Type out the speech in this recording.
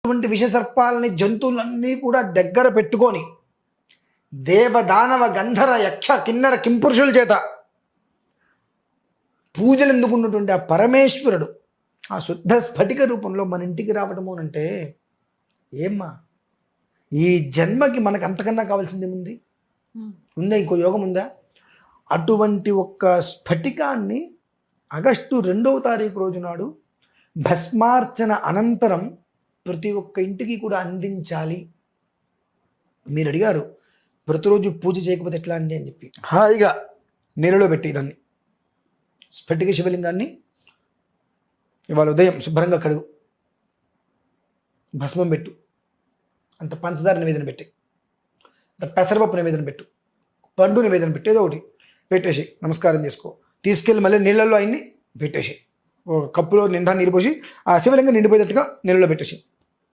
అటువంటి విషసర్పాలని జంతువులన్నీ కూడా దగ్గర పెట్టుకొని దేవదానవ గంధర యక్ష కిన్నర కింపురుషుల చేత పూజలు ఎందుకున్నటువంటి ఆ పరమేశ్వరుడు ఆ శుద్ధ స్ఫటిక రూపంలో మన ఇంటికి రావటము అంటే ఏమ్మా ఈ జన్మకి మనకు అంతకన్నా కావాల్సింది ఏముంది? ఉందా? ఇంకో యోగం ఉందా? అటువంటి ఒక్క స్ఫటికాన్ని ఆగస్టు 2వ తారీఖు రోజు నాడు భస్మార్చన అనంతరం ప్రతి ఒక్క ఇంటికి కూడా అందించాలి. మీరు అడిగారు ప్రతిరోజు పూజ చేయకపోతే ఎట్లా అండి అని చెప్పి. హాయిగా నీళ్ళలో పెట్టి దాన్ని స్ఫటిక శివలింగాన్ని ఇవాళ ఉదయం శుభ్రంగా కడుగు, భస్మం పెట్టు, అంత పంచదార నివేదన పెట్టి, అంత పెసరపప్పు నివేదన పెట్టు, పండు నివేదన పెట్టి, ఏదో ఒకటి పెట్టేసి నమస్కారం చేసుకో. తీసుకెళ్ళి మళ్ళీ నీళ్ళల్లో అయింది పెట్టేసి, ఒక కప్పులో నిండా నీళ్ళు పోసి ఆ శివలింగం నిండిపోయేటట్టుగా నీళ్ళలో పెట్టేసి